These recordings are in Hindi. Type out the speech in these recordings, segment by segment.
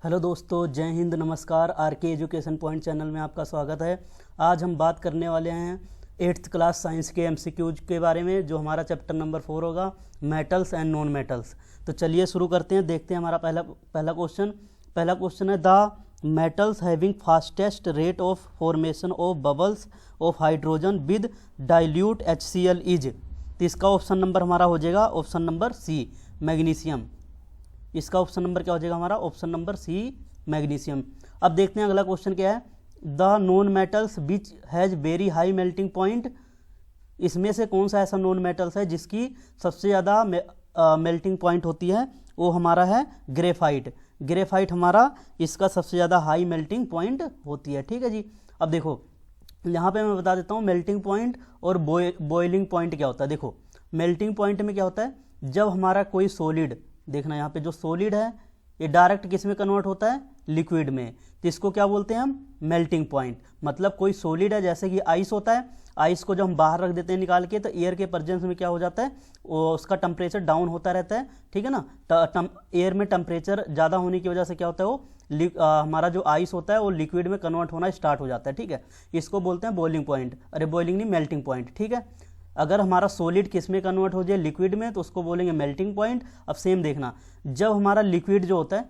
हेलो दोस्तों, जय हिंद, नमस्कार। आर के एजुकेशन पॉइंट चैनल में आपका स्वागत है। आज हम बात करने वाले हैं 8th क्लास साइंस के एमसीक्यूज के बारे में, जो हमारा चैप्टर नंबर 4 होगा, मेटल्स एंड नॉन मेटल्स। तो चलिए शुरू करते हैं। देखते हैं हमारा पहला क्वेश्चन है the metals having fastest rate of formation of bubbles of hydrogen with dilute HCl is. तो इसका ऑप्शन नंबर हमारा हो जाएगा ऑप्शन नंबर सी, मैग्नीशियम। इसका ऑप्शन नंबर क्या हो जाएगा हमारा? Option number C, magnesium. अब देखते हैं अगला क्वेश्चन क्या है। The non metals which has very high melting point. इसमें से कौन सा ऐसा नॉन मेटल्स है जिसकी सबसे ज़्यादा मेल्टिंग पॉइंट होती है? वो हमारा है ग्रेफाइट। ग्रेफाइट हमारा इसका सबसे ज़्यादा हाई मेल्टिंग पॉइंट होती है। ठीक है जी। अब देखो यहाँ पे मैं बता देता हूँ मेल्टिंग पॉइंट और बॉइलिंग पॉइंट क्या होता है। देखो मेल्टिंग पॉइंट में क्या होता है, जब हमारा कोई सॉलिड, देखना यहाँ पे जो सॉलिड है ये डायरेक्ट किस में कन्वर्ट होता है? लिक्विड में। तो इसको क्या बोलते हैं हम? Melting point. मतलब कोई सॉलिड है, जैसे कि आइस होता है, आइस को जब हम बाहर रख देते हैं निकाल के, तो एयर के प्रेजेंस में क्या हो जाता है, वो उसका टेम्परेचर डाउन होता रहता है। ठीक है ना। एयर में टेम्परेचर ज़्यादा होने की वजह से क्या होता है, वो हमारा जो आइस होता है वो लिक्विड में कन्वर्ट होना स्टार्ट हो जाता है। ठीक है, इसको बोलते हैं बॉइलिंग पॉइंट। अरे बॉइलिंग नहीं, मेल्टिंग पॉइंट। ठीक है, अगर हमारा सॉलिड किस में कन्वर्ट हो जाए? लिक्विड में, तो उसको बोलेंगे मेल्टिंग पॉइंट। अब सेम देखना, जब हमारा लिक्विड जो होता है,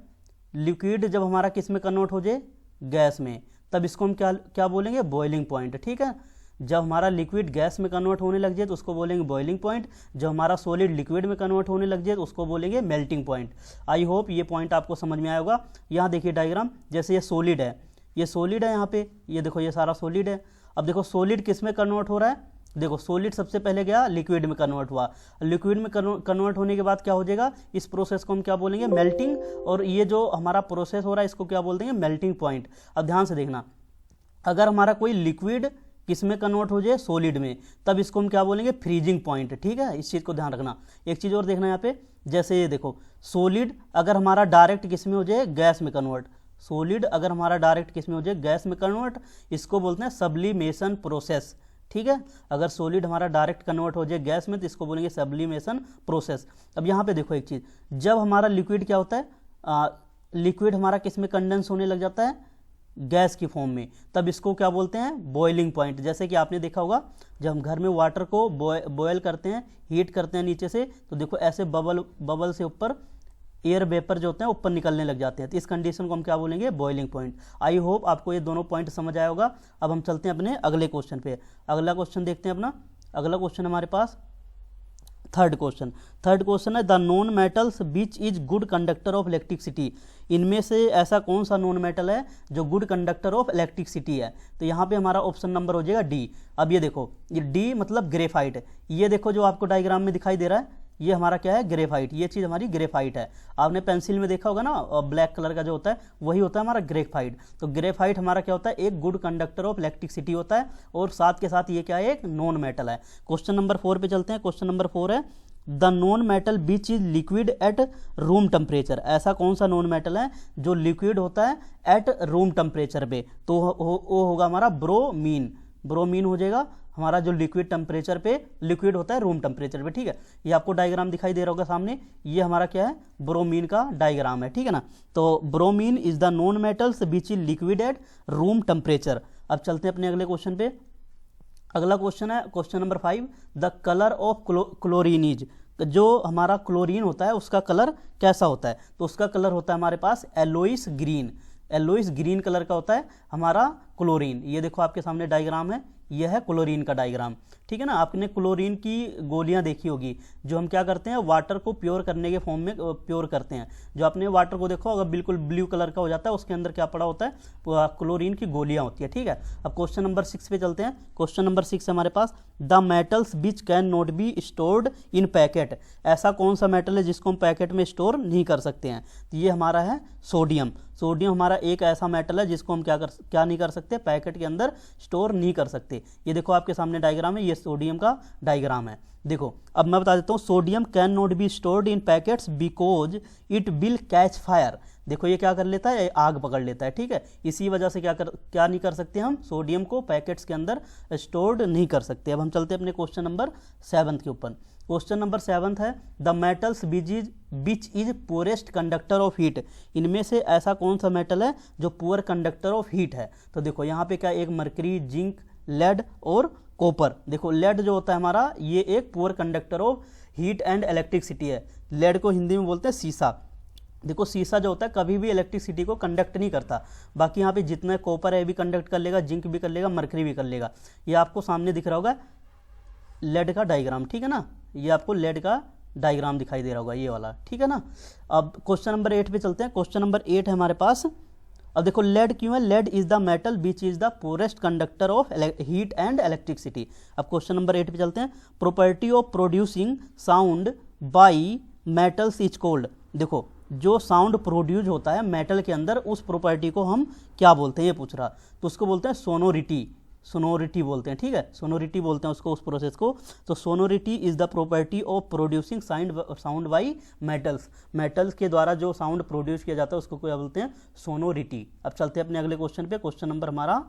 लिक्विड जब हमारा किस में कन्वर्ट हो जाए? गैस में, तब इसको हम क्या बोलेंगे? Boiling point. ठीक है, जब हमारा लिक्विड गैस में कन्वर्ट होने लग जाए तो उसको बोलेंगे बॉइलिंग पॉइंट। जब हमारा सॉलिड लिक्विड में कन्वर्ट होने लग जाए तो उसको बोलेंगे मेल्टिंग पॉइंट। आई होप ये पॉइंट आपको समझ में आया होगा। यहाँ देखिए डायग्राम, जैसे ये सॉलिड है, ये सॉलिड है यहाँ पे, ये देखो ये सारा सॉलिड है। अब देखो सॉलिड किस में कन्वर्ट हो रहा है? देखो सॉलिड सबसे पहले गया लिक्विड में कन्वर्ट हुआ, लिक्विड में कन्वर्ट होने के बाद क्या हो जाएगा? इस प्रोसेस को हम क्या बोलेंगे? मेल्टिंग। और ये जो हमारा प्रोसेस हो रहा है इसको क्या बोलते हैं? Melting point. अब ध्यान से देखना, अगर हमारा कोई लिक्विड किस में कन्वर्ट हो जाए? सॉलिड में, तब इसको हम क्या बोलेंगे? Freezing point. ठीक है, इस चीज़ को ध्यान रखना। एक चीज़ और देखना यहाँ पे, जैसे ये देखो सॉलिड अगर हमारा डायरेक्ट किस में हो जाए? गैस में कन्वर्ट। सॉलिड अगर हमारा डायरेक्ट किस में हो जाए? गैस में कन्वर्ट, इसको बोलते हैं सब्लिमेशन प्रोसेस। ठीक है, अगर सॉलिड हमारा डायरेक्ट कन्वर्ट हो जाए गैस में तो इसको बोलेंगे सब्लिमेशन प्रोसेस। अब यहाँ पे देखो एक चीज़, जब हमारा लिक्विड क्या होता है, लिक्विड हमारा किस में कंडेंस होने लग जाता है? गैस की फॉर्म में, तब इसको क्या बोलते हैं? Boiling point. जैसे कि आपने देखा होगा जब हम घर में वाटर को बॉयल करते हैं, हीट करते हैं नीचे से, तो देखो ऐसे बबल से ऊपर एयर वेपर जो होते हैं ऊपर निकलने लग जाते हैं। तो इस कंडीशन को हम क्या बोलेंगे? Boiling point. आई होप आपको ये दोनों पॉइंट समझ आया होगा। अब हम चलते हैं अपने अगले क्वेश्चन पे। अगला क्वेश्चन देखते हैं अपना। अगला क्वेश्चन हमारे पास थर्ड क्वेश्चन है the non metals which is good conductor of electricity. इनमें से ऐसा कौन सा नॉन मेटल है जो गुड कंडक्टर ऑफ इलेक्ट्रिसिटी है? तो यहाँ पे हमारा ऑप्शन नंबर हो जाएगा डी। अब ये देखो, ये डी मतलब ग्रेफाइट। ये देखो जो आपको डायग्राम में दिखाई दे रहा है, ये हमारा क्या है? ग्रेफाइट। ये चीज़ हमारी ग्रेफाइट है। आपने पेंसिल में देखा होगा ना, ब्लैक कलर का जो होता है वही होता है हमारा ग्रेफाइट। तो ग्रेफाइट हमारा क्या होता है? एक गुड कंडक्टर ऑफ इलेक्ट्रिसिटी होता है, और साथ के साथ ये क्या है? एक नॉन मेटल है। क्वेश्चन नंबर 4 पे चलते हैं। क्वेश्चन नंबर 4 है the non metal which is liquid at room temperature. ऐसा कौन सा नॉन मेटल है जो लिक्विड होता है एट रूम टेम्परेचर पे? तो वो होगा हमारा ब्रोमीन। ब्रोमीन हो जाएगा हमारा, जो लिक्विड टेम्परेचर पे लिक्विड होता है रूम टेम्परेचर पे। ठीक है, ये आपको डायग्राम दिखाई दे रहा होगा सामने, ये हमारा क्या है? ब्रोमीन का डायग्राम है। ठीक है ना। तो bromine is the non metals which is liquid at room temperature. अब चलते हैं अपने अगले क्वेश्चन पे। अगला क्वेश्चन है question number 5 the colour of chlorine is. जो हमारा क्लोरीन होता है उसका कलर कैसा होता है? तो उसका कलर होता है हमारे पास yellowish green. Yellowish green colour का होता है हमारा क्लोरीन। ये देखो आपके सामने डायग्राम है, यह है क्लोरीन का डायग्राम। ठीक है ना। आपने क्लोरीन की गोलियां देखी होगी, जो हम क्या करते हैं? वाटर को प्योर करने के फॉर्म में प्योर करते हैं। जो आपने वाटर को देखो अगर बिल्कुल ब्लू कलर का हो जाता है, उसके अंदर क्या पड़ा होता है? क्लोरीन की गोलियां होती है। ठीक है, अब क्वेश्चन नंबर 6 पे चलते हैं। क्वेश्चन नंबर 6 हमारे पास the metals which can not be stored in packet. ऐसा कौन सा मेटल है जिसको हम पैकेट में स्टोर नहीं कर सकते हैं? तो ये हमारा है सोडियम। सोडियम हमारा एक ऐसा मेटल है जिसको हम क्या नहीं कर सकते? पैकेट के अंदर स्टोर नहीं कर सकते। ये देखो आपके सामने डायग्राम है, ये सोडियम का डायग्राम है। देखो अब मैं बता देता हूँ, sodium can not be stored in packets because it will catch fire. देखो ये क्या कर लेता है? आग पकड़ लेता है। ठीक है, इसी वजह से क्या नहीं कर सकते हम? सोडियम को पैकेट्स के अंदर स्टोर्ड नहीं कर सकते। अब हम चलते हैं अपने क्वेश्चन नंबर 7 के ऊपर। क्वेश्चन नंबर 7 है the metals which is poorest conductor of heat. इनमें से ऐसा कौन सा मेटल है जो पुअर कंडक्टर ऑफ हीट है। तो देखो यहाँ पे क्या, एक मरकरी, जिंक, लेड और कॉपर। देखो लेड जो होता है हमारा, ये एक poor conductor of heat and electricity है। लेड को हिंदी में बोलते हैं सीसा। देखो सीसा जो होता है कभी भी इलेक्ट्रिसिटी को कंडक्ट नहीं करता। बाकी यहाँ पे जितना कॉपर है भी कंडक्ट कर लेगा, जिंक भी कर लेगा, मरकरी भी कर लेगा। ये आपको सामने दिख रहा होगा लेड का डायग्राम, ठीक है ना। ये आपको लेड का डायग्राम दिखाई दे रहा होगा, ये वाला, ठीक है ना। अब क्वेश्चन नंबर 8 पे चलते हैं। क्वेश्चन नंबर 8 है हमारे पास। अब देखो लेड क्यों है, lead is the metal which is the poorest conductor of heat and electricity. अब क्वेश्चन नंबर 8 पे चलते हैं। Property of producing sound by metals is called. देखो जो साउंड प्रोड्यूस होता है मेटल के अंदर, उस प्रॉपर्टी को हम क्या बोलते हैं, ये पूछ रहा। तो उसको बोलते हैं सोनोरिटी। सोनोरिटी बोलते हैं, ठीक है, सोनोरिटी बोलते हैं उसको, उस प्रोसेस को। तो sonority is the property of producing sound by metals. Metals के द्वारा जो साउंड प्रोड्यूस किया जाता है उसको क्या बोलते हैं, सोनोरिटी। अब चलते हैं अपने अगले क्वेश्चन पे। क्वेश्चन नंबर हमारा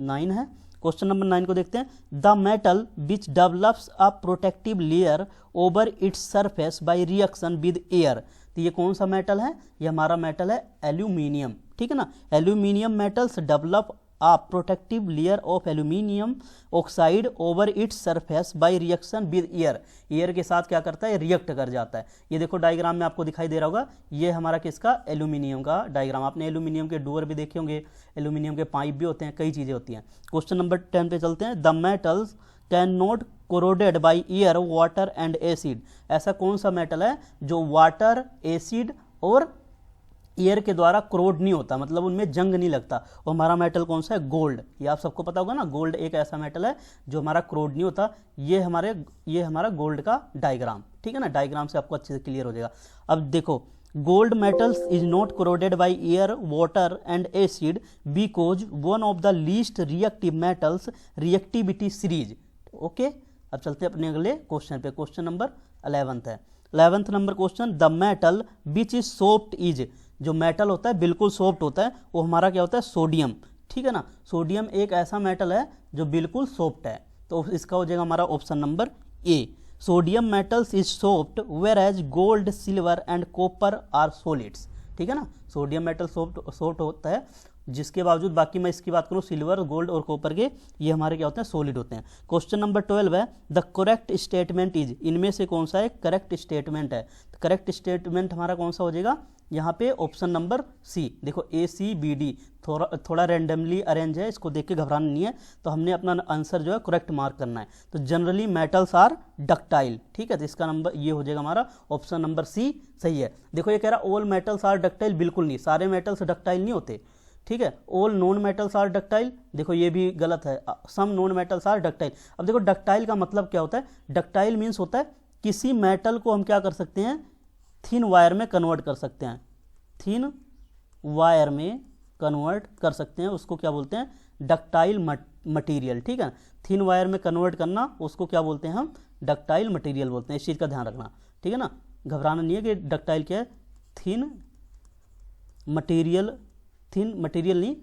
9 है। क्वेश्चन नंबर 9 को देखते हैं। The metal which develops a protective layer over its surface by reaction with air. तो ये कौन सा मेटल है, ये हमारा मेटल है एल्यूमिनियम, ठीक है ना। Aluminium metals develop a protective layer of aluminium oxide over its surface by reaction with air। Air के साथ क्या करता है, रिएक्ट कर जाता है। ये देखो डायग्राम में आपको दिखाई दे रहा होगा, ये हमारा किसका, एल्यूमिनियम का डायग्राम। आपने एल्यूमिनियम के डोर भी देखे होंगे, एल्यूमिनियम के पाइप भी होते हैं, कई चीज़ें होती हैं। क्वेश्चन नंबर 10 पे चलते हैं। The metals can not corroded by air, water and acid. ऐसा कौन सा मेटल है जो वाटर, एसिड और एयर के द्वारा क्रोड नहीं होता, मतलब उनमें जंग नहीं लगता। वो हमारा मेटल कौन सा है, गोल्ड। ये आप सबको पता होगा ना, गोल्ड एक ऐसा मेटल है जो हमारा क्रोड नहीं होता। ये हमारा गोल्ड का डायग्राम, ठीक है ना। डायग्राम से आपको अच्छे से क्लियर हो जाएगा। अब देखो gold metals is not corroded by air, water and acid because one of the least reactive metals reactivity series. Okay, अब चलते हैं अपने अगले क्वेश्चन पे। क्वेश्चन नंबर 11 है। 11th number question. The metal which is soft is. जो मेटल होता है बिल्कुल सॉफ्ट होता है, वो हमारा क्या होता है, सोडियम, ठीक है ना। सोडियम एक ऐसा मेटल है जो बिल्कुल सॉफ्ट है। तो इसका हो जाएगा हमारा option number A. Sodium metals is soft whereas gold, silver and copper are solids, ठीक है ना। सोडियम मेटल सॉफ्ट होता है, जिसके बावजूद बाकी मैं इसकी बात करूँ सिल्वर, गोल्ड और कॉपर के, ये हमारे क्या होते हैं, सॉलिड होते हैं। क्वेश्चन नंबर 12 है। The correct statement is. इनमें से कौन सा एक करेक्ट स्टेटमेंट है। करेक्ट स्टेटमेंट हमारा कौन सा हो जाएगा, यहाँ पे ऑप्शन नंबर सी। देखो ACBD थोड़ा रैंडमली अरेंज है, इसको देख के घबराना नहीं है। तो हमने अपना आंसर जो है करेक्ट मार्क करना है। तो जनरली मेटल्स आर डक्टाइल, ठीक है। तो इसका नंबर ये हो जाएगा हमारा ऑप्शन नंबर सी, सही है। देखो ये कह रहा ऑल मेटल्स आर डक्टाइल, बिल्कुल नहीं, सारे मेटल्स डक्टाइल नहीं होते, ठीक है। All non metals are ductile, देखो ये भी गलत है। Some non metals are ductile. अब देखो डक्टाइल का मतलब क्या होता है, डक्टाइल मीन्स होता है किसी मेटल को हम क्या कर सकते हैं, थिन वायर में कन्वर्ट कर सकते हैं। थिन वायर में कन्वर्ट कर सकते हैं, उसको क्या बोलते हैं, डक्टाइल मटेरियल, ठीक है। थिन वायर में कन्वर्ट करना, उसको क्या बोलते हैं हम, डक्टाइल मटेरियल बोलते हैं। इस चीज़ का ध्यान रखना, ठीक है ना। घबराना नहीं है कि डक्टाइल क्या है, थिन मटेरियल नहीं,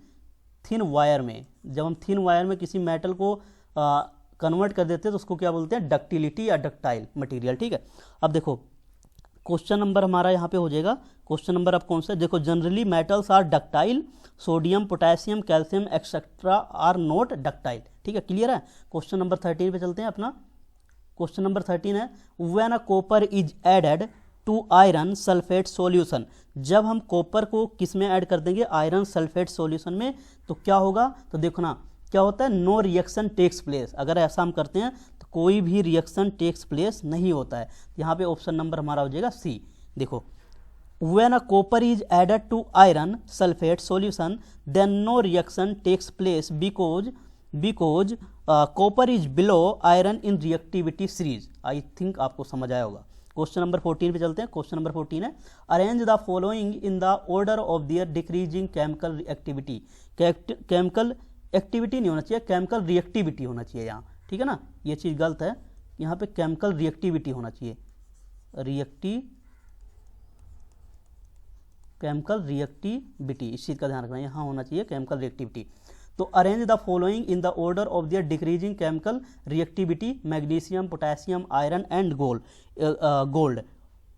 थिन वायर में। जब हम थिन वायर में किसी मेटल को कन्वर्ट कर देते हैं तो उसको क्या बोलते हैं, डक्टिलिटी या डक्टाइल मटेरियल, ठीक है। अब देखो क्वेश्चन नंबर हमारा यहाँ पे हो जाएगा। क्वेश्चन नंबर अब कौन सा है, देखो generally metals are ductile, sodium, potassium, calcium etcetera are not ductile, ठीक है, क्लियर है। क्वेश्चन नंबर 13 पे चलते हैं अपना। क्वेश्चन नंबर 13 है। When a copper is added to iron sulphate solution. जब हम कॉपर को किस में ऐड कर देंगे, आयरन सल्फेट सॉल्यूशन में, तो क्या होगा, तो देखो ना क्या होता है, नो रिएक्शन टेक्स प्लेस। अगर ऐसा हम करते हैं तो कोई भी रिएक्शन टेक्स प्लेस नहीं होता है। यहाँ पे ऑप्शन नंबर हमारा हो जाएगा सी। देखो when a copper is added to iron sulphate solution then no reaction takes place because copper is below iron in reactivity series. I think आपको समझ आया होगा। क्वेश्चन नंबर 14 पे चलते हैं। क्वेश्चन नंबर 14 है। Arrange the following in the order of their decreasing chemical activity. Chemical activity नहीं होना चाहिए, केमिकल रिएक्टिविटी होना चाहिए यहाँ, ठीक है ना। ये चीज़ गलत है, यहाँ पे केमिकल रिएक्टिविटी होना चाहिए, केमिकल रिएक्टिविटी, इस चीज़ का ध्यान रखना, यहाँ होना चाहिए केमिकल रिएक्टिविटी। तो arrange the following in the order of their decreasing chemical reactivity, magnesium, potassium, iron and gold.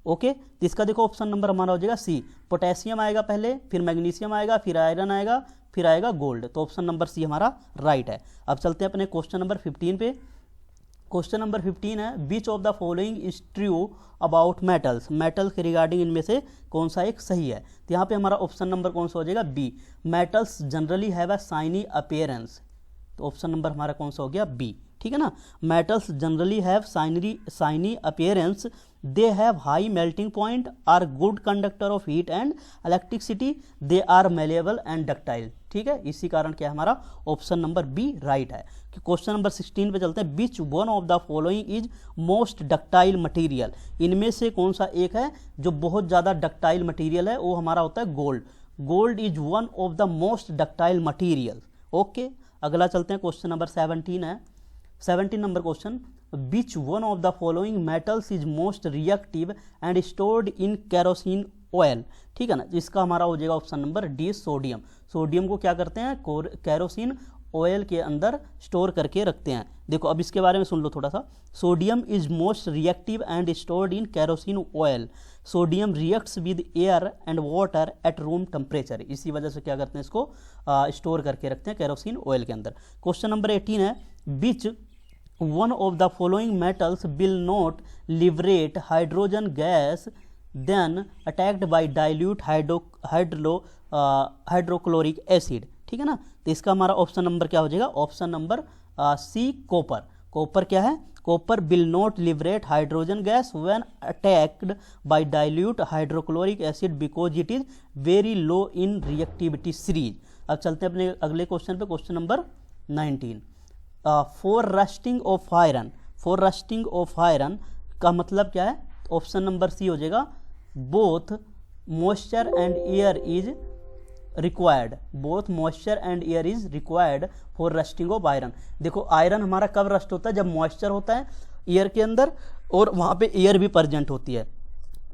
Okay, तो इसका देखो ऑप्शन नंबर हमारा हो जाएगा सी, पोटेशियम आएगा पहले, फिर मैग्नीशियम आएगा, फिर आयरन आएगा, फिर आएगा गोल्ड। तो ऑप्शन नंबर सी हमारा राइट है। अब चलते हैं अपने क्वेश्चन नंबर 15 पे। क्वेश्चन नंबर 15 है, विच of the following is true about metals, metals के रिगार्डिंग इनमें से कौन सा एक सही है। तो यहाँ पे हमारा ऑप्शन नंबर कौन सा हो जाएगा, B, metals generally have a shiny appearance. तो ऑप्शन नंबर हमारा कौन सा हो गया, बी, ठीक है ना। Metals generally have shiny appearance, they have high melting point, are good conductor of heat and electricity, they are malleable and ductile, ठीक है। इसी कारण क्या हमारा ऑप्शन नंबर बी राइट है। कि क्वेश्चन नंबर 16 पे चलते हैं, विच one of the following is most ductile material, इनमें से कौन सा एक है जो बहुत ज़्यादा डक्टाइल मटेरियल है, वो हमारा होता है gold. Gold is one of the most ductile material. Okay, अगला चलते हैं, क्वेश्चन नंबर 17 है। 17 number question, which one of the following metals is most reactive and stored in kerosene oil, ठीक है ना। इसका हमारा हो जाएगा option number D, sodium. Sodium को क्या करते हैं, कैरोसिन ऑयल के अंदर स्टोर करके रखते हैं। देखो अब इसके बारे में सुन लो थोड़ा सा। Sodium is most reactive and stored in kerosene oil. Sodium reacts with air and water at room temperature, इसी वजह से क्या करते हैं, इसको स्टोर करके रखते हैं कैरोसिन ऑयल के अंदर। क्वेश्चन नंबर 18 है, which one of the following metals will not liberate hydrogen gas then attacked by dilute hydrochloric acid, ठीक है ना। तो इसका हमारा ऑप्शन नंबर क्या हो जाएगा, option number C, copper. Copper क्या है, copper will not liberate hydrogen gas when attacked by dilute hydrochloric acid because it is very low in reactivity series. अब चलते हैं अपने अगले क्वेश्चन पे, question number 19। For rusting of iron, for rusting of iron का मतलब क्या है, ऑप्शन नंबर सी हो जाएगा, both moisture and air is required, both moisture and air is required for rusting of iron. देखो आयरन हमारा कब रस्ट होता है, जब मॉइस्चर होता है एयर के अंदर और वहाँ पे एयर भी प्रेजेंट होती है,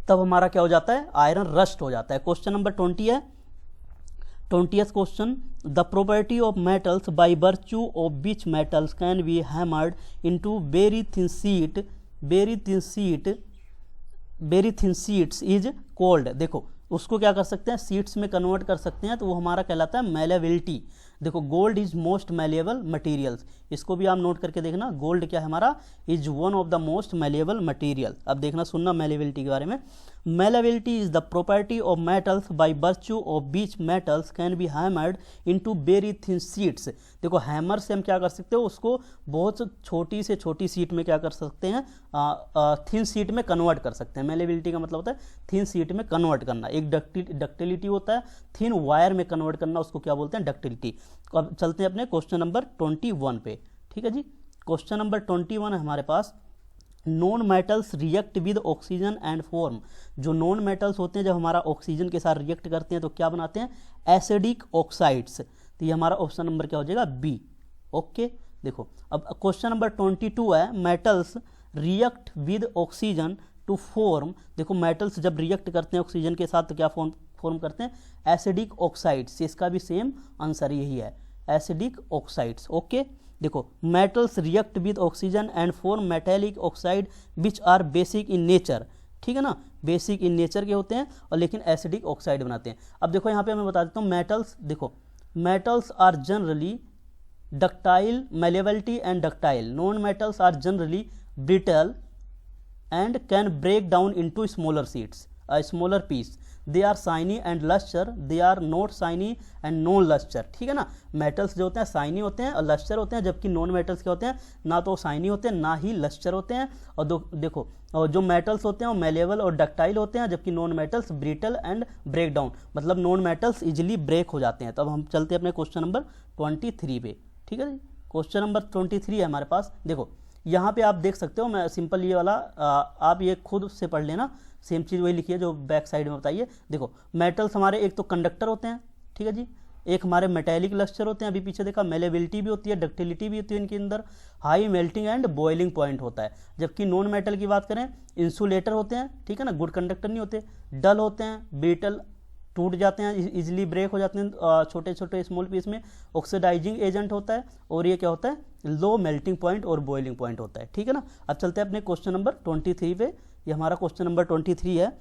तब हमारा क्या हो जाता है, आयरन रस्ट हो जाता है। क्वेश्चन नंबर 20 है, 20th question, the property of metals by virtue of which metals can be hammered into very thin sheets is called. देखो उसको क्या कर सकते हैं, सीट्स में कन्वर्ट कर सकते हैं, तो वो हमारा कहलाता है मेलेबिलिटी। देखो gold is most malleable materials, इसको भी आप नोट करके देखना, गोल्ड क्या है हमारा, is one of the most malleable material. अब देखना सुनना मेलेबिलिटी के बारे में, malleability is the property of metals by virtue of beach metals can be hammered into very thin sheets. देखो हैमर से हम क्या कर सकते हो, उसको बहुत छोटी से छोटी शीट में क्या कर सकते हैं, थिन शीट में कन्वर्ट कर सकते हैं। मेलेबिलिटी का मतलब होता है थिन शीट में कन्वर्ट करना। एक डक्टिलिटी होता है, थिन वायर में कन्वर्ट करना, उसको क्या बोलते हैं, डक्टिलिटी। अब चलते हैं अपने क्वेश्चन नंबर 21 पे, ठीक है जी। क्वेश्चन नंबर 21 है हमारे पास, non metals react with oxygen and form. जो नॉन मेटल्स होते हैं जब हमारा ऑक्सीजन के साथ रिएक्ट करते हैं तो क्या बनाते हैं, एसिडिक ऑक्साइड्स। तो ये हमारा ऑप्शन नंबर क्या हो जाएगा, बी। ओके, देखो अब क्वेश्चन नंबर 22 है, metals react with oxygen to form. देखो मेटल्स जब रिएक्ट करते हैं ऑक्सीजन के साथ तो क्या फॉर्म करते हैं, एसिडिक ऑक्साइड्स। इसका भी सेम आंसर यही है, एसिडिक ऑक्साइड्स। ओके, देखो metals react with oxygen and form metallic oxide which are basic in nature, ठीक है ना, बेसिक इन नेचर के होते हैं और लेकिन एसिडिक ऑक्साइड बनाते हैं। अब देखो यहाँ पे मैं बता देता हूँ, मेटल्स, देखो metals are generally ductile, malleability and ductile. Non metals are generally brittle and can break down into smaller sheets, a smaller piece. They are shiny and luster, they are not shiny and non luster, ठीक है ना। मेटल्स जो होते हैं शाइनी होते हैं और लस्टर होते हैं, जबकि नॉन मेटल्स क्या होते हैं, ना तो शाइनी होते हैं ना ही लस्टर होते हैं। और देखो और जो मेटल्स होते हैं वो मेलेबल और डक्टाइल होते हैं, जबकि non metals brittle and break down, मतलब नॉन मेटल्स इजिली ब्रेक हो जाते हैं। तब हम चलते हैं अपने क्वेश्चन नंबर 23 पे, ठीक है जी। क्वेश्चन नंबर 23 है हमारे पास, देखो यहाँ पे आप देख सकते हो, मैं सिंपल ये वाला आप ये खुद से पढ़ लेना, सेम चीज़ वही लिखी है जो बैक साइड में बताइए। देखो मेटल्स हमारे एक तो कंडक्टर होते हैं, ठीक है जी, एक हमारे मेटेलिक लस्टर होते हैं, अभी पीछे देखा, मेलेबिलिटी भी होती है, डक्टिलिटी भी होती है इनके अंदर, high melting and boiling point होता है। जबकि नॉन मेटल की बात करें, इंसुलेटर होते हैं, ठीक है ना, गुड कंडक्टर नहीं होते, डल होते हैं, ब्रिटल टूट जाते हैं, इजीली ब्रेक हो जाते हैं छोटे छोटे स्मॉल पीस में। ऑक्सीडाइजिंग एजेंट होता है और ये क्या होता है, लो मेल्टिंग पॉइंट और बॉइलिंग पॉइंट होता है, ठीक है ना। अब चलते हैं अपने क्वेश्चन नंबर 23 पे। ये हमारा क्वेश्चन नंबर 23 है,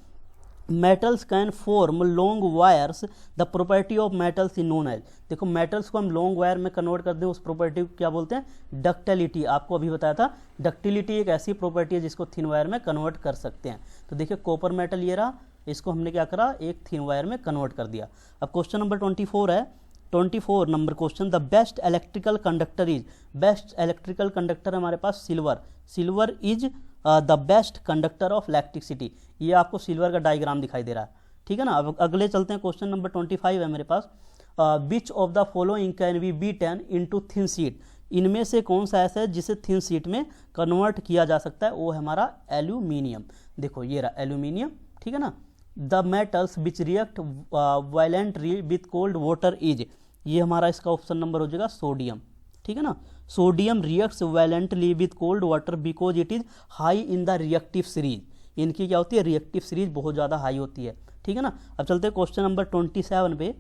metals can form long wires, the property of metals in known as. देखो मेटल्स को हम लॉन्ग वायर में कन्वर्ट कर दें, उस प्रॉपर्टी को क्या बोलते हैं, डक्टिलिटी। आपको अभी बताया था डक्टिलिटी एक ऐसी प्रॉपर्टी है जिसको थिन वायर में कन्वर्ट कर सकते हैं। तो देखिए कॉपर मेटल ये रहा, इसको हमने क्या करा, एक थिन वायर में कन्वर्ट कर दिया। अब क्वेश्चन नंबर 24 है, 24 number question, the best electrical conductor is. Best electrical conductor हमारे पास silver, silver is the best conductor of electricity. ये आपको सिल्वर का डायग्राम दिखाई दे रहा है, ठीक है ना। अब अगले चलते हैं, क्वेश्चन नंबर 25 है मेरे पास, which of the following can be beaten into thin sheet. इनमें से कौन सा ऐसा है जिसे थिन शीट में कन्वर्ट किया जा सकता है, वो है हमारा एल्यूमिनियम। देखो ये रहा एल्यूमिनियम, ठीक है ना। The metals which react violently with cold water is, ये हमारा इसका ऑप्शन नंबर हो जाएगा सोडियम, ठीक है ना। Sodium reacts violently with cold water because it is high in the reactive series. इनकी क्या होती है, रिएक्टिव सीरीज बहुत ज़्यादा हाई होती है, ठीक है ना। अब चलते हैं क्वेश्चन नंबर 27 पे।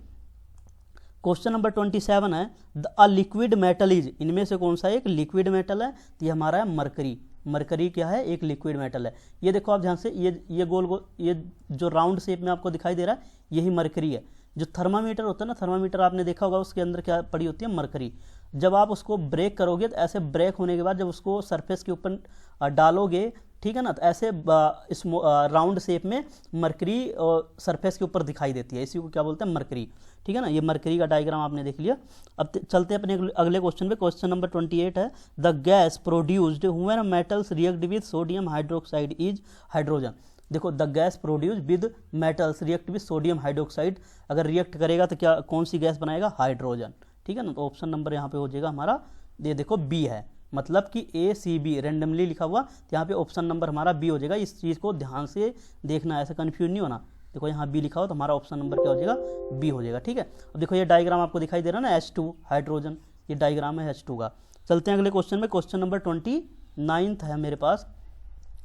क्वेश्चन नंबर 27 है, अ लिक्विड मेटल इज। इनमें से कौन सा एक लिक्विड मेटल है, तो ये हमारा है मरकरी। मरकरी क्या है, एक लिक्विड मेटल है। ये देखो आप ध्यान से, ये गोल गोल, ये जो राउंड शेप में आपको दिखाई दे रहा है, यही मरकरी है। जो थर्मामीटर होता है ना, थर्मामीटर आपने देखा होगा, उसके अंदर क्या पड़ी होती है, मरकरी। जब आप उसको ब्रेक करोगे तो ऐसे ब्रेक होने के बाद जब उसको सरफेस के ऊपर डालोगे, ठीक है ना, तो ऐसे इस राउंड शेप में मरकरी सरफेस के ऊपर दिखाई देती है, इसी को क्या बोलते हैं, मरकरी, ठीक है ना। ये मरकरी का डायग्राम आपने देख लिया। अब चलते हैं अपने अगले क्वेश्चन पे। क्वेश्चन नंबर 28 है, the gas produced when metals react with sodium hydroxide is hydrogen. देखो the gas produce with metals react with sodium hydroxide, अगर रिएक्ट करेगा तो क्या, कौन सी गैस बनाएगा, हाइड्रोजन, ठीक है ना। तो ऑप्शन नंबर यहाँ पे हो जाएगा हमारा, ये देखो बी है, मतलब कि ACB रेंडमली लिखा हुआ, तो यहाँ पे ऑप्शन नंबर हमारा बी हो जाएगा। इस चीज़ को ध्यान से देखना, ऐसा कंफ्यूज नहीं होना। देखो यहाँ बी लिखा हो तो हमारा ऑप्शन नंबर क्या हो जाएगा, बी हो जाएगा, ठीक है। अब देखो ये डायग्राम आपको दिखाई दे रहा है ना, H2 हाइड्रोजन, ये डायग्राम है H2 का। चलते हैं अगले क्वेश्चन में। क्वेश्चन नंबर 29 है मेरे पास,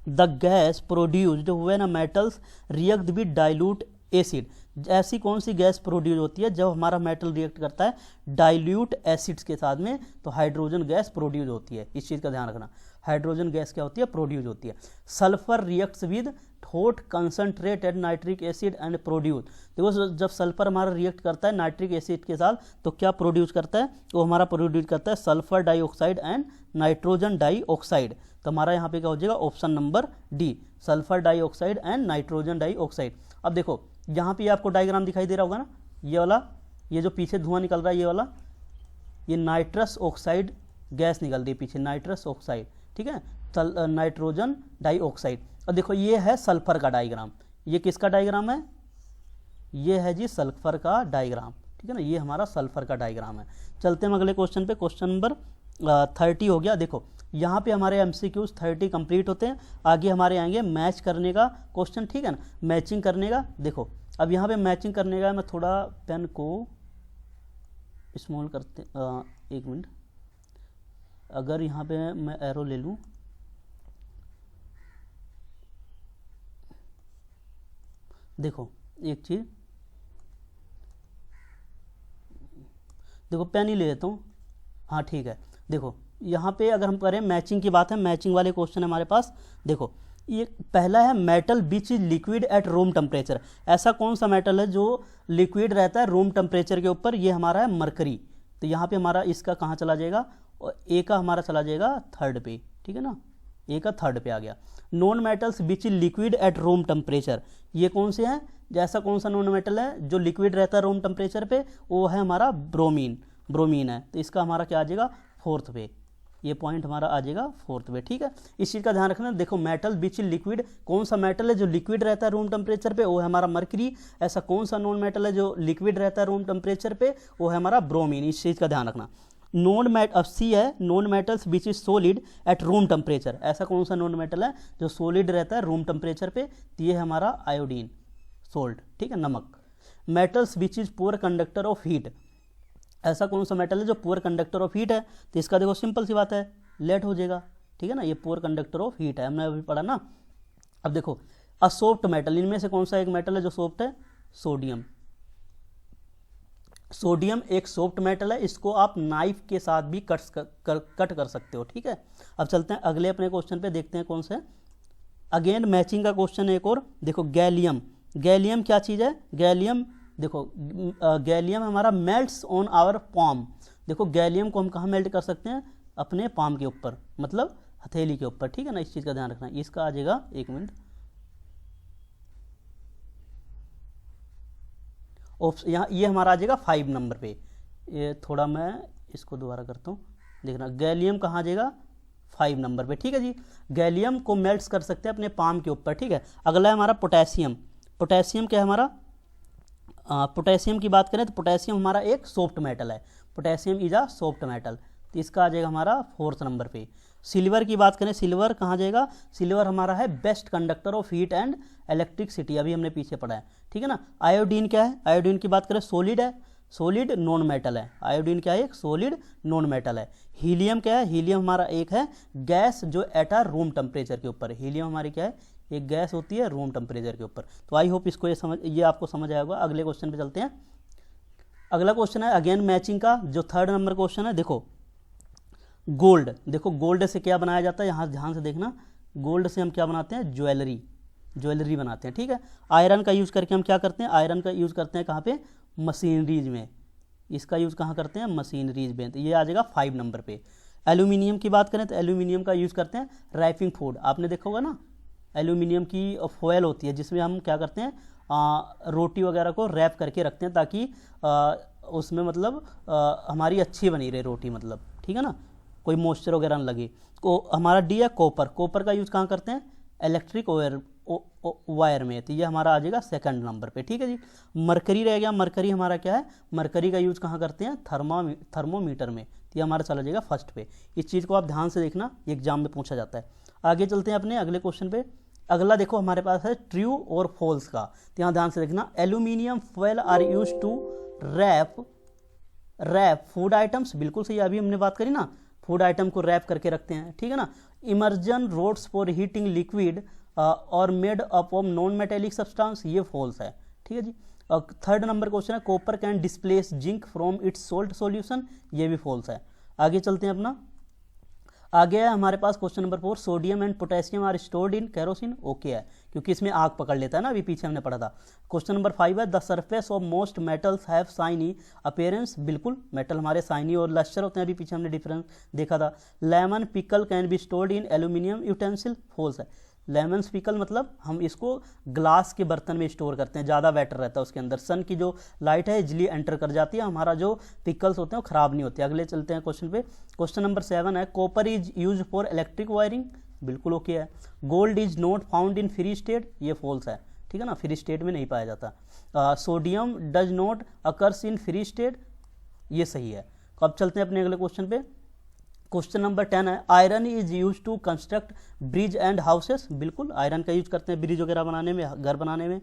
the gas produced when a metals react with dilute acid. ऐसी कौन सी गैस प्रोड्यूस होती है जब हमारा मेटल रिएक्ट करता है डाइल्यूट एसिड्स के साथ में, तो हाइड्रोजन गैस प्रोड्यूस होती है। इस चीज़ का ध्यान रखना, हाइड्रोजन गैस क्या होती है, प्रोड्यूस होती है। Sulphur reacts with hot concentrated nitric acid and produce. देखो जब सल्फर हमारा रिएक्ट करता है नाइट्रिक एसिड के साथ, तो क्या प्रोड्यूस करता है, तो हमारा प्रोड्यूस करता है sulphur dioxide and nitrogen dioxide. तो हमारा यहाँ पे क्या हो जाएगा, option number D, sulphur dioxide and nitrogen dioxide. अब देखो यहाँ पे आपको डायग्राम दिखाई दे रहा होगा ना, ये वाला, ये जो पीछे धुआं निकल रहा है, ये वाला, ये नाइट्रस ऑक्साइड गैस निकल रही है पीछे, नाइट्रस ऑक्साइड, ठीक है, नाइट्रोजन डाइऑक्साइड। और देखो ये है सल्फर का डायग्राम, ये किसका डायग्राम है, ये है जी सल्फर का डायग्राम, ठीक है ना, ये हमारा सल्फर का डायग्राम है। चलते हैं अगले क्वेश्चन पे। क्वेश्चन नंबर 30 हो गया। देखो यहाँ पे हमारे MCQs 30 कंप्लीट होते हैं। आगे हमारे आएंगे मैच करने का क्वेश्चन, ठीक है ना, मैचिंग करने का। देखो अब यहाँ पे मैचिंग करने का, मैं थोड़ा पेन को स्मॉल करते, एक मिनट, अगर यहाँ पे मैं एरो ले लूँ, देखो एक चीज़, देखो पेन ही ले लेता हूँ, हाँ ठीक है। देखो यहाँ पे अगर हम करें मैचिंग की बात है, मैचिंग वाले क्वेश्चन है हमारे पास। देखो ये पहला है, metal which is liquid at room temperature. ऐसा कौन सा मेटल है जो लिक्विड रहता है रूम टेम्परेचर के ऊपर, ये हमारा है मरकरी। तो यहाँ पे हमारा इसका कहाँ चला जाएगा, और ए का हमारा चला जाएगा थर्ड पे, ठीक है ना, ए का थर्ड पे आ गया। Non metals which is liquid at room temperature, ये कौन से हैं, जैसा कौन सा नॉन मेटल है जो लिक्विड रहता है रूम टेम्परेचर पे, वो है हमारा ब्रोमीन, ब्रोमीन है। तो इसका हमारा क्या आ जाएगा, फोर्थ पे, ये पॉइंट हमारा आ जाएगा फोर्थ पे, ठीक है। इस चीज़ का ध्यान रखना। देखो मेटल विच लिक्विड, कौन सा मेटल है जो लिक्विड रहता है रूम टेम्परेचर पे, वो है हमारा मरकरी। ऐसा कौन सा नॉन मेटल है जो लिक्विड रहता है रूम टेम्परेचर पे, वो है हमारा ब्रोमीन। इस चीज़ का ध्यान रखना। अब सी है, non metals which is solid eight room temperature. ऐसा कौन सा नॉन मेटल है जो सोलिड रहता है रूम टेम्परेचर पे, तो ये है हमारा आयोडीन, सोल्ट, ठीक है, नमक। Metals which is poor conductor of heat, ऐसा कौन सा मेटल है जो पुअर कंडक्टर ऑफ हीट है, तो इसका देखो सिंपल सी बात है, लेड हो जाएगा, ठीक है ना, ये पुअर कंडक्टर ऑफ हीट है, हमने अभी पढ़ा ना। अब देखो अ सॉफ्ट मेटल, इनमें से कौन सा एक मेटल है जो सॉफ्ट है, सोडियम, सोडियम एक सॉफ्ट मेटल है, इसको आप नाइफ के साथ भी कट कर सकते हो, ठीक है। अब चलते हैं अगले अपने क्वेश्चन पे, देखते हैं कौन सा है। अगेन मैचिंग का क्वेश्चन है एक और। देखो गैलियम, गैलियम क्या चीज़ है? गैलियम देखो, गैलियम हमारा मेल्ट्स ऑन आवर पाम। देखो गैलियम को हम कहाँ मेल्ट कर सकते हैं? अपने पाम के ऊपर, मतलब हथेली के ऊपर, ठीक है ना। इस चीज़ का ध्यान रखना। इसका आ जाएगा, एक मिनट, यहाँ ये हमारा आ जाएगा 5 नंबर पे। ये थोड़ा मैं इसको दोबारा करता हूँ, देखना गैलियम कहाँ आ जाएगा? 5 नंबर पे, ठीक है जी। गैलियम को मेल्ट कर सकते हैं अपने पाम के ऊपर, ठीक है। अगला है हमारा पोटेशियम। पोटेशियम क्या है हमारा? पोटेशियम की बात करें तो पोटेशियम हमारा एक सॉफ्ट मेटल है। Potassium is a soft metal, तो इसका आ जाएगा हमारा 4th नंबर पे। सिल्वर की बात करें, सिल्वर कहाँ जाएगा? सिल्वर हमारा है best conductor of heat and electricity, अभी हमने पीछे पढ़ा है, ठीक है ना। आयोडीन क्या है? आयोडीन की बात करें, सॉलिड है, सॉलिड नॉन मेटल है। आयोडीन क्या है? एक सॉलिड नॉन मेटल है। हीलियम क्या है? हीलियम हमारा एक है गैस जो एट आ रूम टेम्परेचर के ऊपर। हीलियम हमारी क्या है? एक गैस होती है रूम टेम्परेचर के ऊपर। तो आई होप इसको ये आपको समझ आया होगा। अगले क्वेश्चन पे चलते हैं। अगला क्वेश्चन है अगेन मैचिंग का, जो 3rd नंबर क्वेश्चन है। देखो गोल्ड, देखो गोल्ड से क्या बनाया जाता है, यहाँ ध्यान से देखना। गोल्ड से हम क्या बनाते हैं? ज्वेलरी, ज्वेलरी बनाते हैं, ठीक है। आयरन का यूज़ करके हम क्या करते हैं? आयरन का यूज़ करते हैं कहाँ पे? मशीनरीज में। इसका यूज़ कहाँ करते हैं? मशीनरीज में, तो ये आ जाएगा 5 नंबर पे। एल्यूमिनियम की बात करें तो एल्यूमिनियम का यूज़ करते हैं रैपिंग फूड, आपने देखा होगा ना। एल्यूमिनियम की फॉयल होती है जिसमें हम क्या करते हैं? रोटी वगैरह को रैप करके रखते हैं ताकि उसमें मतलब हमारी अच्छी बनी रहे रोटी, मतलब, ठीक है ना, कोई मॉइस्चर वगैरह न लगे। हमारा डी है कॉपर। कॉपर का यूज़ कहाँ करते हैं? इलेक्ट्रिक वायर में, तो ये हमारा आ जाएगा 2nd नंबर पे, ठीक है जी। मरकरी रह गया। मरकरी हमारा क्या है? मरकरी का यूज़ कहाँ करते हैं? थर्मोमीटर में, तो ये हमारा चला जाएगा 1st पे। इस चीज़ को आप ध्यान से देखना, एग्जाम में पूछा जाता है। आगे चलते हैं अपने अगले क्वेश्चन पे। अगला देखो हमारे पास है ट्रू और फॉल्स का, तो यहाँ ध्यान से देखना। Aluminium foil are use to wrap food items, बिल्कुल सही, अभी हमने बात करी ना, फूड आइटम को रैप करके रखते हैं, ठीक है ना। Immersion rods for heating liquid और made up of non metallic substance, ये फॉल्स है, ठीक है जी। 3rd नंबर क्वेश्चन है copper can displace zinc from its salt solution, ये भी फॉल्स है। आगे चलते हैं अपना। आगे है हमारे पास question number 4, sodium and potassium are stored in kerosene, okay है, क्योंकि इसमें आग पकड़ लेता है ना, अभी पीछे हमने पढ़ा था। क्वेश्चन नंबर 5 है the surface of most metals have shiny appearance, बिल्कुल मेटल हमारे शाइनी और लस्टर होते हैं, अभी पीछे हमने डिफरेंस देखा था। Lemon pickle can be stored in aluminium utensil, false है। लेमन पिकल मतलब हम इसको ग्लास के बर्तन में स्टोर करते हैं, ज़्यादा बेटर रहता है उसके अंदर, सन की जो लाइट है इजली एंटर कर जाती है, हमारा जो पिकल्स होते हैं वो खराब नहीं होते। अगले चलते हैं क्वेश्चन पे। क्वेश्चन नंबर 7 है copper is use for electric wiring, बिल्कुल ओके है। Gold is not found in free state, ये फॉल्स है, ठीक है ना, फ्री स्टेट में नहीं पाया जाता। Sodium does not occurs in free state, ये सही है। अब चलते हैं अपने अगले क्वेश्चन पे। क्वेश्चन नंबर 10 है iron is use to construct bridge and houses, बिल्कुल आयरन का यूज करते हैं ब्रिज वगैरह बनाने में, घर बनाने में।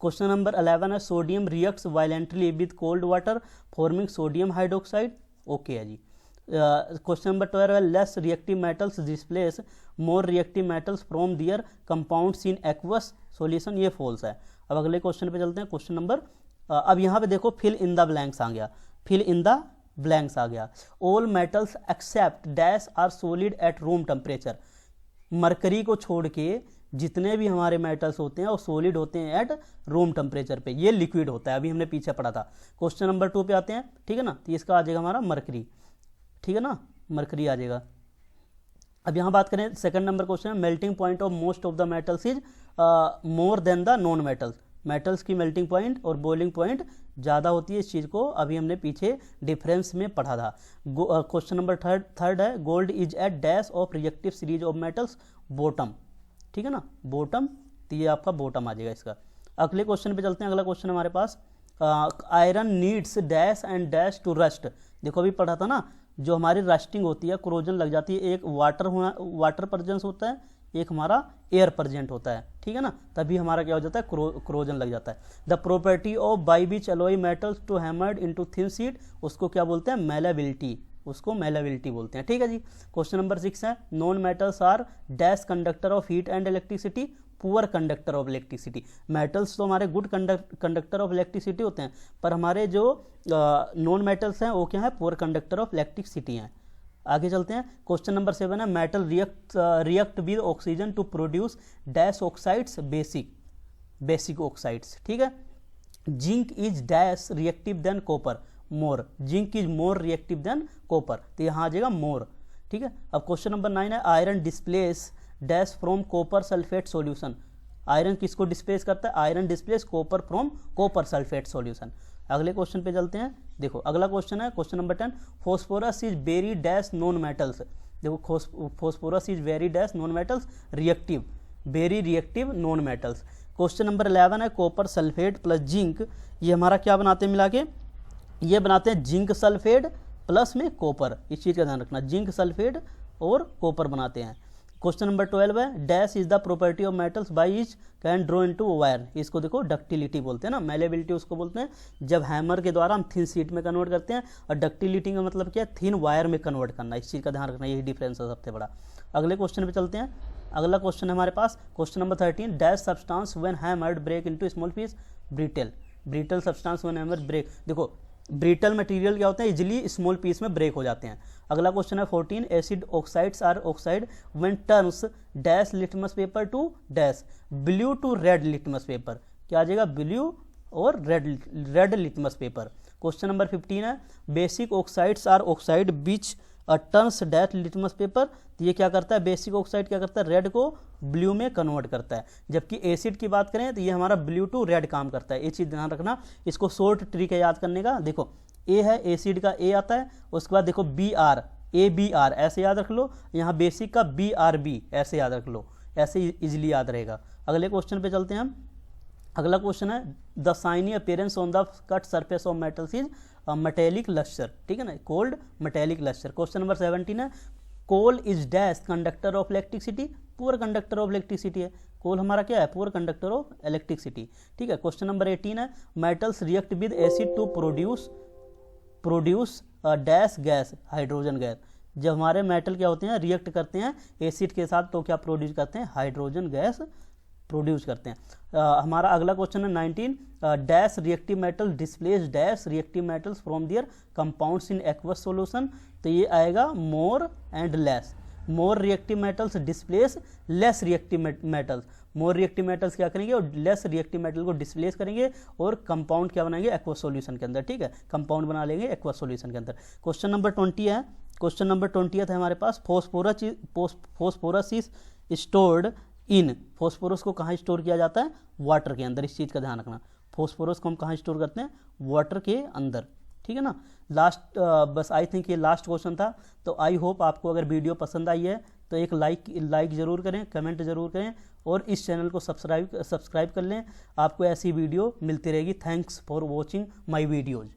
क्वेश्चन नंबर 11 है sodium reacts violently with cold water forming sodium hydroxide, okay है जी। क्वेश्चन नंबर 12 है less reactive metals displace more reactive metals from their compounds in aqueous solution, ये फॉल्स है। अब अगले क्वेश्चन पे चलते हैं। क्वेश्चन नंबर अब यहाँ पे देखो फिल इन द ब्लैंक्स आ गया, फिल इन द ब्लैंक्स आ गया। All metals except dash are solid at room temperature, mercury को छोड़ के जितने भी हमारे मेटल्स होते हैं वो सॉलिड होते हैं एट रूम टेम्परेचर पे, ये लिक्विड होता है, अभी हमने पीछे पढ़ा था। क्वेश्चन नंबर 2 पे आते हैं, ठीक है ना, तो इसका आ जाएगा हमारा मरकरी, ठीक है ना, मरकरी आ जाएगा। अब यहाँ बात करें 2nd नंबर क्वेश्चन है melting point of most of the metals is more than the non metals, metals की मेल्टिंग पॉइंट और बॉइलिंग पॉइंट ज़्यादा होती है, इस चीज़ को अभी हमने पीछे डिफरेंस में पढ़ा था। क्वेश्चन नंबर 3rd है gold is at dash of reactive series of metals bottom, ठीक है ना, बॉटम, तो ये आपका बॉटम आ जाएगा इसका। अगले क्वेश्चन पे चलते हैं। अगला क्वेश्चन हमारे पास iron needs dash and dash to rust, देखो अभी पढ़ा था ना, जो हमारी रस्टिंग होती है, क्रोजन लग जाती है, एक वाटर प्रेजेंस होता है, एक हमारा एयर प्रेजेंट होता है, ठीक है ना, तभी हमारा क्या हो जाता है, क्रोजन लग जाता है। The property of by which alloy metals to hammered into thin sheet, उसको क्या बोलते हैं, मेलेबिलिटी, उसको मेलेबिलिटी बोलते हैं, ठीक है जी। क्वेश्चन नंबर 6 है non metals are dash conductor of heat and electricity, poor conductor of electricity. Metals तो हमारे गुड कंडक्टर ऑफ इलेक्ट्रिसिटी होते हैं, पर हमारे जो नॉन मेटल्स हैं वो क्या है, पुअर कंडक्टर ऑफ इलेक्ट्रिसिटी हैं। आगे चलते हैं। क्वेश्चन नंबर 7 है metal react with oxygen to produce dash oxides basic oxides. ठीक है, zinc is dash reactive than copper more, zinc is more reactive than copper, तो यहाँ आ जाएगा मोर। ठीक है, अब क्वेश्चन नंबर 9 है iron displace dash from copper sulphate solution. Iron किसको डिस्प्लेस करता है, iron displace copper from copper sulphate solution. अगले क्वेश्चन पे चलते हैं। देखो अगला क्वेश्चन है question number 10 phosphorus is very dash non metals. देखो phosphorus is very dash non metals reactive, very reactive non metals. Question number 11 है कॉपर सल्फेट प्लस जिंक, ये हमारा क्या बनाते हैं मिला के, ये बनाते हैं जिंक सल्फेट प्लस में कॉपर, इस चीज़ का ध्यान रखना, जिंक सल्फेट और कॉपर बनाते हैं। क्वेश्चन नंबर 12 है dash is the property of metals by etch can draw into wire. इसको देखो डक्टिलिटी बोलते हैं ना, मेलेबिलिटी उसको बोलते हैं जब हैमर के द्वारा हम थिन शीट में कन्वर्ट करते हैं, और डक्टिलिटी का मतलब क्या है, थिन वायर में कन्वर्ट करना, इस चीज़ का ध्यान रखना, यही डिफरेंस है सबसे बड़ा। अगले क्वेश्चन पे चलते हैं। अगला क्वेश्चन है हमारे पास question number 13 dash substance when hammered break into small piece brittle substance when hammered break. देखो ब्रिटल मटेरियल क्या होते हैं, इजिली स्मॉल पीस में ब्रेक हो जाते हैं। अगला क्वेश्चन है 14 acid oxides are oxide when turns dash litmus paper to dash blue to red litmus paper. क्या आ जाएगा, ब्लू और red litmus paper. Question number 15 है basic oxides are oxide which turns dash litmus paper. तो ये क्या करता है, बेसिक ऑक्साइड क्या करता है, रेड को ब्लू में कन्वर्ट करता है, जबकि एसिड की बात करें तो ये हमारा ब्लू टू रेड काम करता है। ये चीज़ ध्यान रखना, इसको शॉर्ट ट्रिक है याद करने का। देखो ए है, एसिड का ए आता है, उसके बाद देखो B R, A B R ऐसे याद रख लो, यहाँ बेसिक का बी आर बी ऐसे याद रख लो, ऐसे इजिली याद रहेगा। अगले क्वेश्चन पे चलते हैं हम। अगला क्वेश्चन है the shiny appearance on the cut surface of metals is metallic lustre. ठीक है ना, called metallic lustre. Question number 17 है coal is dash conductor of electricity, poor conductor of electricity है। कोल हमारा क्या है, पुअर कंडक्टर ऑफ इलेक्ट्रिसिटी। ठीक है, क्वेश्चन नंबर 18 है metals react with acid to produce dash gas hydrogen gas. जब हमारे मेटल क्या होते हैं, रिएक्ट करते हैं एसिड के साथ, तो क्या प्रोड्यूस करते हैं, हाइड्रोजन गैस प्रोड्यूस करते हैं। हमारा अगला क्वेश्चन है 19 dash reactive metal displace dash reactive metals from their compounds in aqueous solution. तो ये आएगा more and less. More reactive metals displace less reactive metals. More reactive metals क्या करेंगे, और लेस रिएक्टिव मेटल को डिस्प्लेस करेंगे, और कंपाउंड क्या बनाएंगे, एक्वस सॉल्यूशन के अंदर। ठीक है, कंपाउंड बना लेंगे एक्वस सॉल्यूशन के अंदर। क्वेश्चन नंबर 20 है, क्वेश्चन नंबर 20 है हमारे पास phosphorus is stored in. Phosphorus को कहाँ स्टोर किया जाता है, वाटर के अंदर, इस चीज़ का ध्यान रखना। फॉस्फोरस को हम कहाँ स्टोर करते हैं, वाटर के अंदर। ठीक है ना। लास्ट बस आई थिंक ये लास्ट क्वेश्चन था। तो आई होप आपको अगर वीडियो पसंद आई है तो एक लाइक ज़रूर करें, कमेंट ज़रूर करें, और इस चैनल को सब्सक्राइब कर लें। आपको ऐसी वीडियो मिलती रहेगी। Thanks for watching my videos.